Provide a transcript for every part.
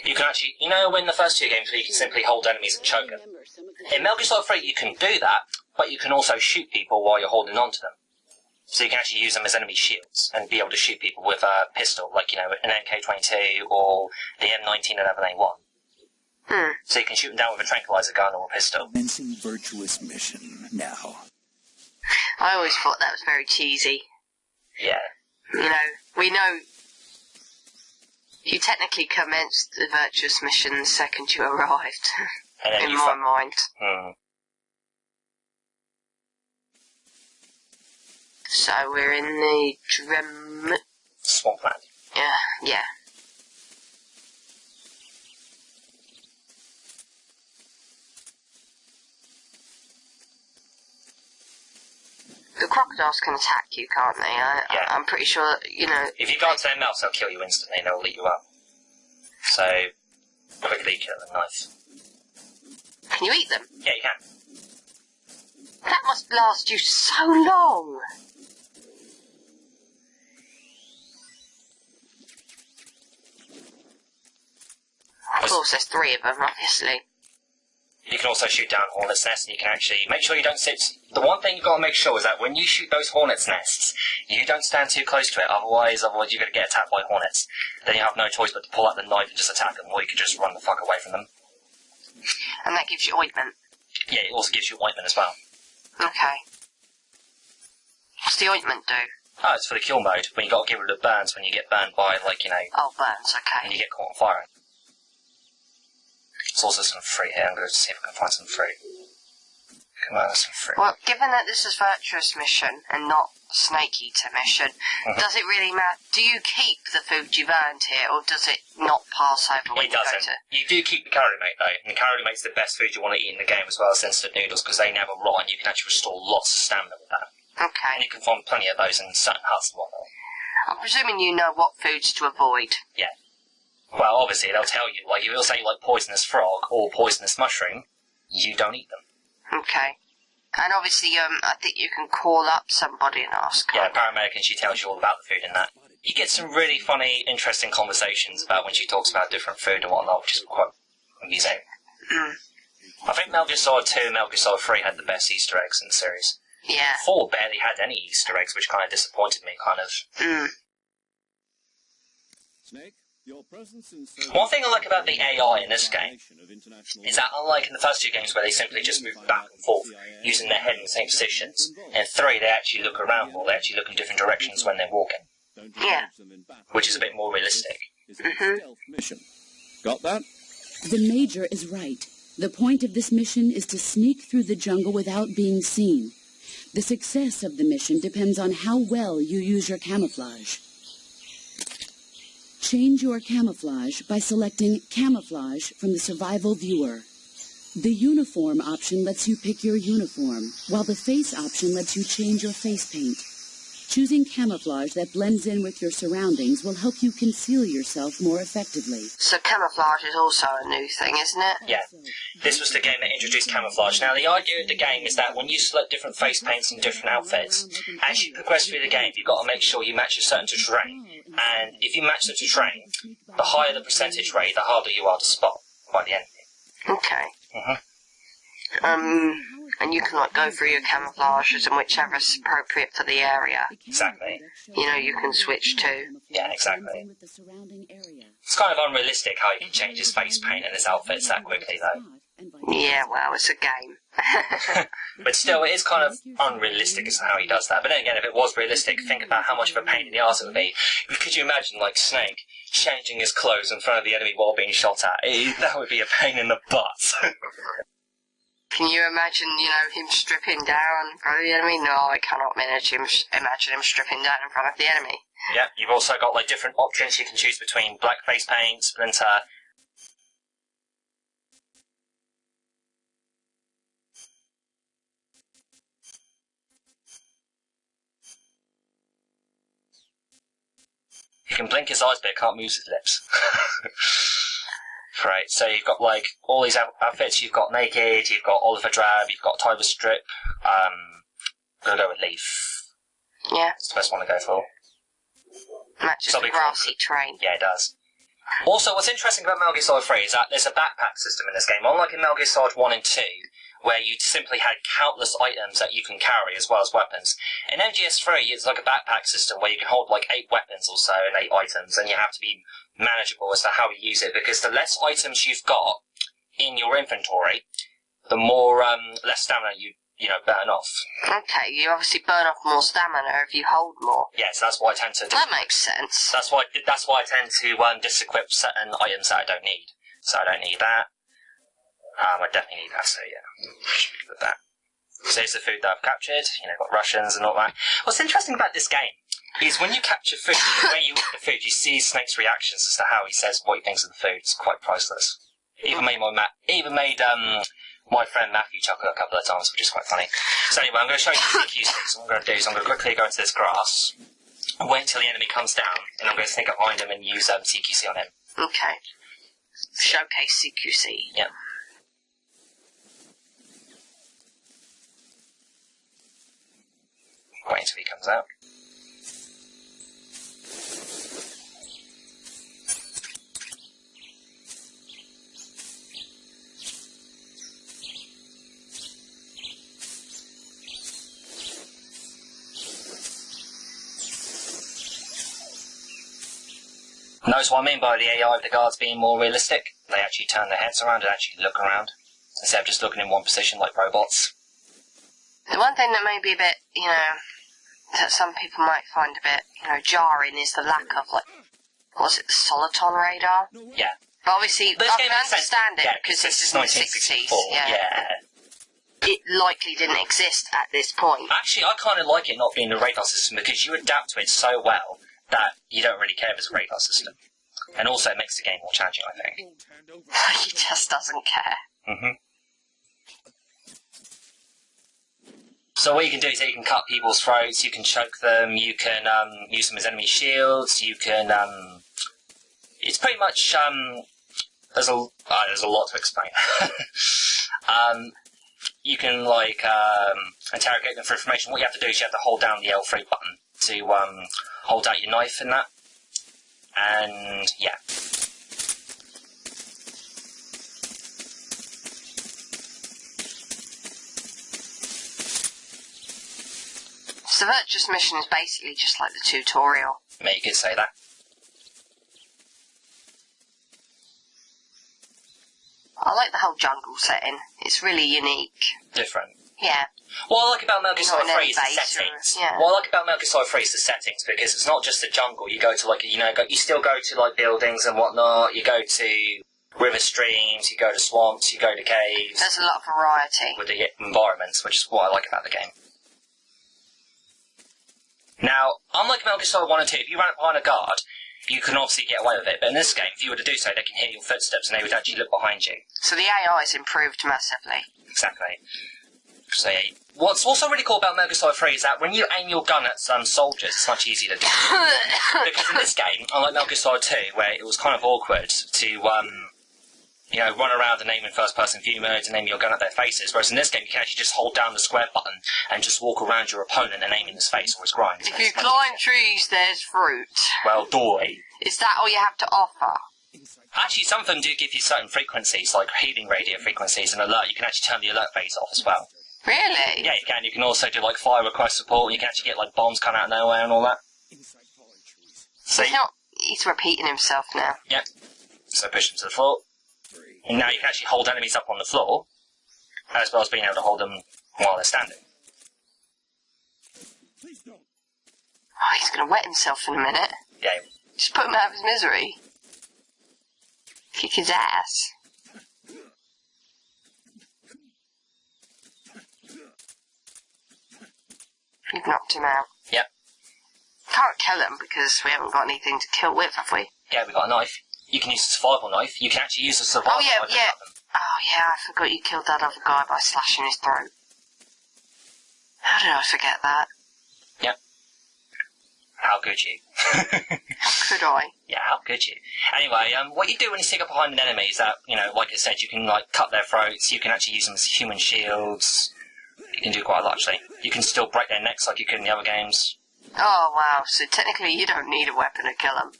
You can actually, you know, in the first two games where you can simply hold enemies and choke them. In Metal Gear Solid 3, you can do that, but you can also shoot people while you're holding on to them. So you can actually use them as enemy shields and be able to shoot people with a pistol, like, you know, an MK22 or the M1911A1. So you can shoot them down with a tranquilizer gun or a pistol. Commencing Virtuous Mission now. I always thought that was very cheesy. Yeah. You know, we know you technically commenced the Virtuous Mission the second you arrived. In my mind. So we're in the Swampland. Yeah. The crocodiles can attack you, can't they? I'm pretty sure, you know... If you go into their mouths, they'll kill you instantly and they'll eat you up. So, quickly kill them, knife. Can you eat them? Yeah, you can. That must last you so long! Of course, there's 3 of them, obviously. You can also shoot down hornets' nests, and you can actually make sure you don't sit... The one thing you've got to make sure is that when you shoot those hornets' nests, you don't stand too close to it, otherwise you're going to get attacked by hornets. Then you have no choice but to pull out the knife and just attack them, or you can just run the fuck away from them. And that gives you ointment? Yeah, it also gives you ointment as well. Okay. What's the ointment do? Oh, it's for the kill mode, when you got to get rid of burns when you get burned by, like, you know... Oh, burns, okay. And you get caught on fire. There's also some fruit here. I'm going to see if I can find some fruit. Come on, there's some fruit. Well, given that this is Virtuous Mission and not Snake Eater Mission, does it really matter? Do you keep the food you've earned here, or does it not pass over when you go to... You do keep the calorie mate, though. And the calorie mate's the best food you want to eat in the game, as well as instant noodles, because they never rot, and you can actually restore lots of stamina with that. Okay. And you can find plenty of those in certain huts and whatnot. I'm presuming you know what foods to avoid. Yeah. Well, obviously, they'll tell you. Like, if it'll say, like, poisonous frog or poisonous mushroom, you don't eat them. Okay. And obviously, I think you can call up somebody and ask. Yeah, paramedic, and she tells you all about the food and that. You get some really funny, interesting conversations about when she talks about different food and whatnot, which is quite amusing. I think Metal Gear Solid 2 and Metal Gear Solid 3 had the best Easter eggs in the series. Yeah. 4 barely had any Easter eggs, which kind of disappointed me, kind of. Snake? One thing I like about the AI in this game is that, unlike in the first 2 games where they simply just move back and forth using their head in the same positions, in 3 they actually look around more, they actually look in different directions when they're walking. Yeah. Which is a bit more realistic. Got that? The Major is right. The point of this mission is to sneak through the jungle without being seen. The success of the mission depends on how well you use your camouflage. Change your camouflage by selecting Camouflage from the Survival Viewer. The Uniform option lets you pick your uniform, while the Face option lets you change your face paint. Choosing camouflage that blends in with your surroundings will help you conceal yourself more effectively. So camouflage is also a new thing, isn't it? Yeah. This was the game that introduced camouflage. Now, the idea of the game is that when you select different face paints and different outfits, as you progress through the game, you've got to make sure you match a certain terrain. And if you match the terrain, the higher the percentage rate, the harder you are to spot by the enemy. Okay. And you can like go through your camouflages and whichever's appropriate for the area. Exactly. You know, you can switch to. Yeah, exactly. It's kind of unrealistic how he can change his face paint and his outfits that quickly, though. Yeah, well, it's a game. But still, it is kind of unrealistic as to how he does that. But then again, if it was realistic, think about how much of a pain in the arse it would be. Could you imagine, like, Snake changing his clothes in front of the enemy while being shot at? That would be a pain in the butt. Can you imagine, you know, him stripping down in front of the enemy? No, I cannot imagine him stripping down in front of the enemy. Yeah, you've also got, like, different options you can choose between black face paint, splinter. He can blink his eyes, but he can't move his lips. Right, so you've got, like, all these outfits. You've got Naked, you've got Oliver Drab, you've got Tiber Strip. I'm gonna go with Leaf. Yeah. It's the best one to go for. Matches the grassy terrain. Yeah, it does. Also, what's interesting about Metal Gear Solid 3 is that there's a backpack system in this game, unlike in Metal Gear Solid 1 and 2, where you simply had countless items that you can carry as well as weapons. In MGS3, it's like a backpack system where you can hold like 8 weapons or so and 8 items, and you have to be manageable as to how you use it, because the less items you've got in your inventory, the more less stamina you burn off. Okay, you obviously burn off more stamina if you hold more. Yes, that's why I tend to... That makes sense. That's why I tend to disequip certain items that I don't need. So I don't need that. I definitely need that, so yeah. With that. So here's the food that I've captured. Got Russians and all that. What's interesting about this game is when you capture food, when you eat the food, you see Snake's reactions as to how he says what he thinks of the food. It's quite priceless. Even made my friend Matthew chuckle a couple of times, which is quite funny. So anyway, I'm going to show you the CQC. So what I'm going to do is I'm going to quickly go into this grass, wait until the enemy comes down, and I'm going to sneak up behind him and use CQC on him. Okay. Showcase CQC. Yeah. Wait until he comes out. Notice what I mean by the AI of the guards being more realistic? They actually turn their heads around and actually look around, instead of just looking in one position like robots. The one thing that may be a bit, that some people might find a bit, jarring is the lack of, the Soliton radar? Yeah. But obviously, But I can understand it, because this this is in the 60s. Yeah. It likely didn't exist at this point. Actually, I kind of like it not being a radar system, because you adapt to it so well that you don't really care if it's a radar system. And also it makes the game more challenging, I think. He just doesn't care. Mm-hmm. So what you can do is that you can cut people's throats, you can choke them, you can use them as enemy shields, you can... it's pretty much... there's a lot to explain. You can, interrogate them for information. What you have to do is you have to hold down the L3 button to hold out your knife in that. And, yeah. So the Virtuous Mission is basically just like the tutorial. Maybe you could say that. I like the whole jungle setting. It's really unique. Different. Yeah. What I like about Metal Gear Solid 3 is the base settings. yeah. What I like about Metal Gear Solid 3 is the settings, because it's not just the jungle. You go to you still go to buildings and whatnot. You go to river streams. You go to swamps. You go to caves. There's a lot of variety With the environments, which is what I like about the game. Now, unlike Metal Gear Solid 1 and 2, if you ran up behind a guard, you can obviously get away with it. But in this game, if you were to do so, they can hear your footsteps and they would actually look behind you. So the AI is improved massively. Exactly. So, yeah. What's also really cool about Metal Gear Solid 3 is that when you aim your gun at some soldiers, it's much easier to do. Because in this game, unlike Metal Gear Solid 2, where it was kind of awkward to, run around and aim in first-person view mode and aim your gun at their faces, whereas in this game you can actually just hold down the square button and just walk around your opponent and aim in his face or his groin. If you climb trees, there's fruit. Well, doy. Is that all you have to offer? Actually, some of them do give you certain frequencies, like healing radio frequencies and alert. You can actually turn the alert phase off as well. Really? Yeah, you can. You can also do, fire request support, and you can actually get, bombs coming out of nowhere and all that. So he's repeating himself now. Yep. So push them to the floor. And now you can actually hold enemies up on the floor, as well as being able to hold them while they're standing. Oh, he's going to wet himself in a minute. Yeah. Just put him out of his misery. Kick his ass. You've knocked him out. Yep. Can't kill him because we haven't got anything to kill with, have we? Yeah, we've got a knife. You can use a survival knife. You can actually use a survival knife. Oh, yeah. Oh, yeah, I forgot you killed that other guy by slashing his throat. How did I forget that? Yep. How could you? How could I? Yeah, how could you? Anyway, what you do when you stick up behind an enemy is that, like I said, you can, cut their throats. You can actually use them as human shields. You can do quite a lot, actually. You can still break their necks like you could in the other games. Oh, wow. So technically you don't need a weapon to kill them.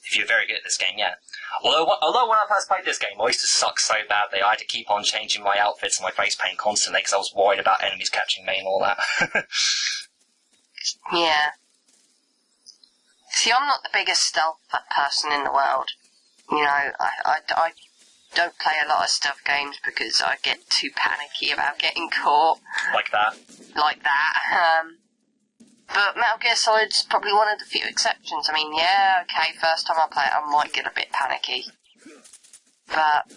If you're very good at this game, yeah. Although when I first played this game, I used to suck so badly, I had to keep on changing my outfits and my face paint constantly because I was worried about enemies catching me and all that. Yeah. See, I'm not the biggest stealth person in the world. You know, I don't play a lot of stealth games because I get too panicky about getting caught. Like that. But Metal Gear Solid's probably one of the few exceptions. I mean, yeah, okay, first time I play it, I might get a bit panicky. But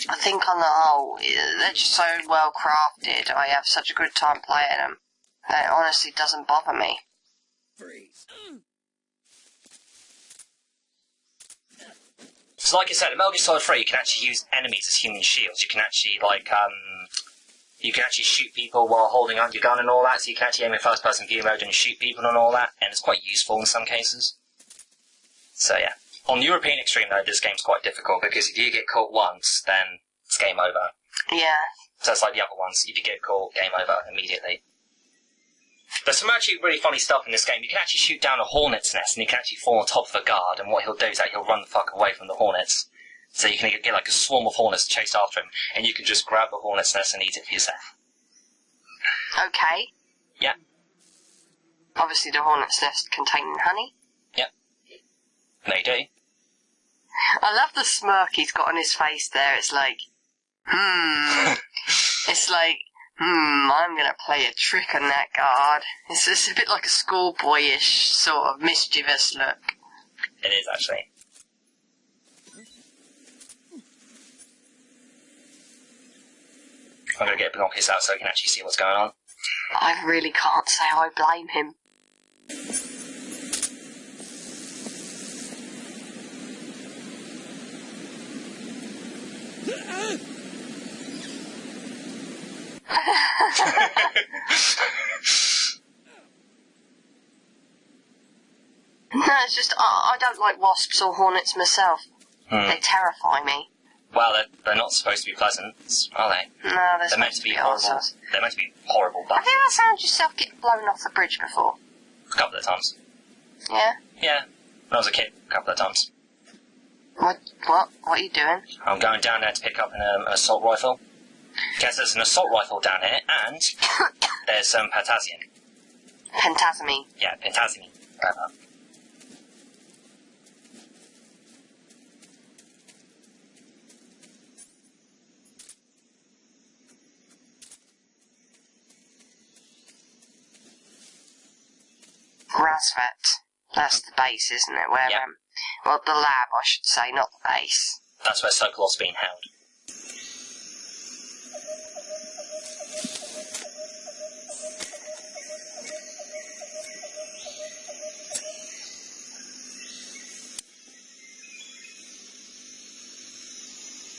I think on the whole, they're just so well crafted. I have such a good time playing them that it honestly doesn't bother me. Freeze. So like I said, in Metal Gear Solid 3, you can actually use enemies as human shields. You can actually, you can actually shoot people while holding on your gun and all that, so you can actually aim in first-person view mode and shoot people and all that, and it's quite useful in some cases. So yeah. On European Extreme, though, this game's quite difficult, because if you get caught once, then it's game over. Yeah. So it's like the other ones, if you get caught, game over immediately. There's some actually really funny stuff in this game. You can actually shoot down a hornet's nest, and you can actually fall on top of a guard, and what he'll do is that he'll run the fuck away from the hornets. So you can get like a swarm of hornets to chase after him, and you can just grab the hornet's nest and eat it for yourself. Okay. Yeah. Obviously the hornet's nest containing honey. Yep. They do. I love the smirk he's got on his face there. It's like, It's like, I'm gonna play a trick on that guard. It's a bit like a schoolboyish sort of mischievous look. It is, actually. I'm going to get binoculars out so I can actually see what's going on. I really can't say I blame him. No, it's just, I don't like wasps or hornets myself. They terrify me. Well, they're not supposed to be pleasant, are they? No, they're meant to be horrible. assholes. They're meant to be horrible Have bugs. you ever found yourself getting blown off the bridge before? A couple of times. Yeah? Yeah, when I was a kid, a couple of times. What are you doing? I'm going down there to pick up an assault rifle. Guess there's an assault rifle down here, and there's some potassium. Pentastamine. Yeah, pentastamine. Whatever. Rasvet. That's the base, isn't it? Where, Yeah. Well, the lab, I should say, not the base. That's where Sokolov's being held.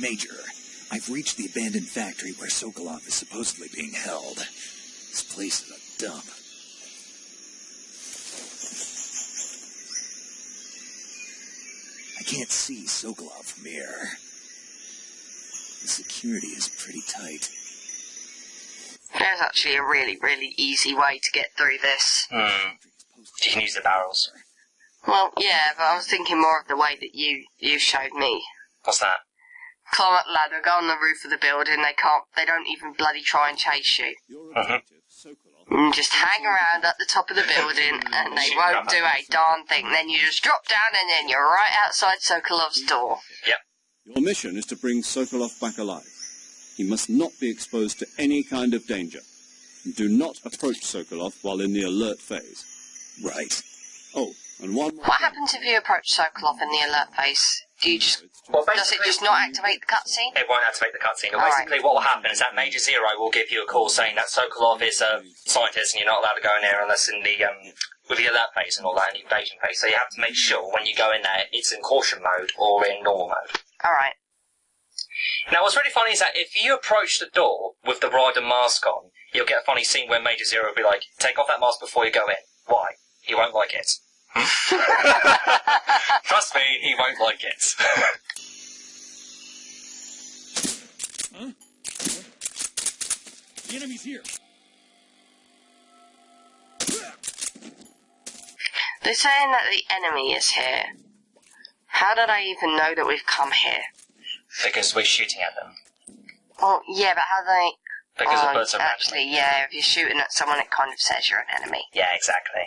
Major, I've reached the abandoned factory where Sokolov is supposedly being held. This place is a dump. I can't see Sokolov from here. The security is pretty tight. There's actually a really, really easy way to get through this. You can use the barrels. Well, yeah, but I was thinking more of the way that you showed me. What's that? Climb up the ladder, go on the roof of the building, they don't even bloody try and chase you. Just hang around at the top of the building and they won't do a darn thing. Then you just drop down and then you're right outside Sokolov's door. Yep. Your mission is to bring Sokolov back alive. He must not be exposed to any kind of danger. And do not approach Sokolov while in the alert phase. Right. Oh, and one more... What happens if you approach Sokolov in the alert phase? Do you just... Well, Does it just not activate the cutscene? It won't activate the cutscene. But All basically, what will happen is that Major Zero will give you a call saying that Sokolov is a scientist and you're not allowed to go in there unless in the with the alert phase and all that, and the invasion phase. So you have to make sure when you go in there, it's in caution mode or in normal mode. All right. Now, what's really funny is that if you approach the door with the rider mask on, you'll get a funny scene where Major Zero will be like, "Take off that mask before you go in." Why? He won't like it. Trust me, he won't like it. Huh? The enemy's here. They're saying that the enemy is here. How do they even know that we've come here? Because we're shooting at them. Oh, yeah, but how do they... Because the birds are actually, yeah, if you're shooting at someone, it kind of says you're an enemy. Yeah, exactly.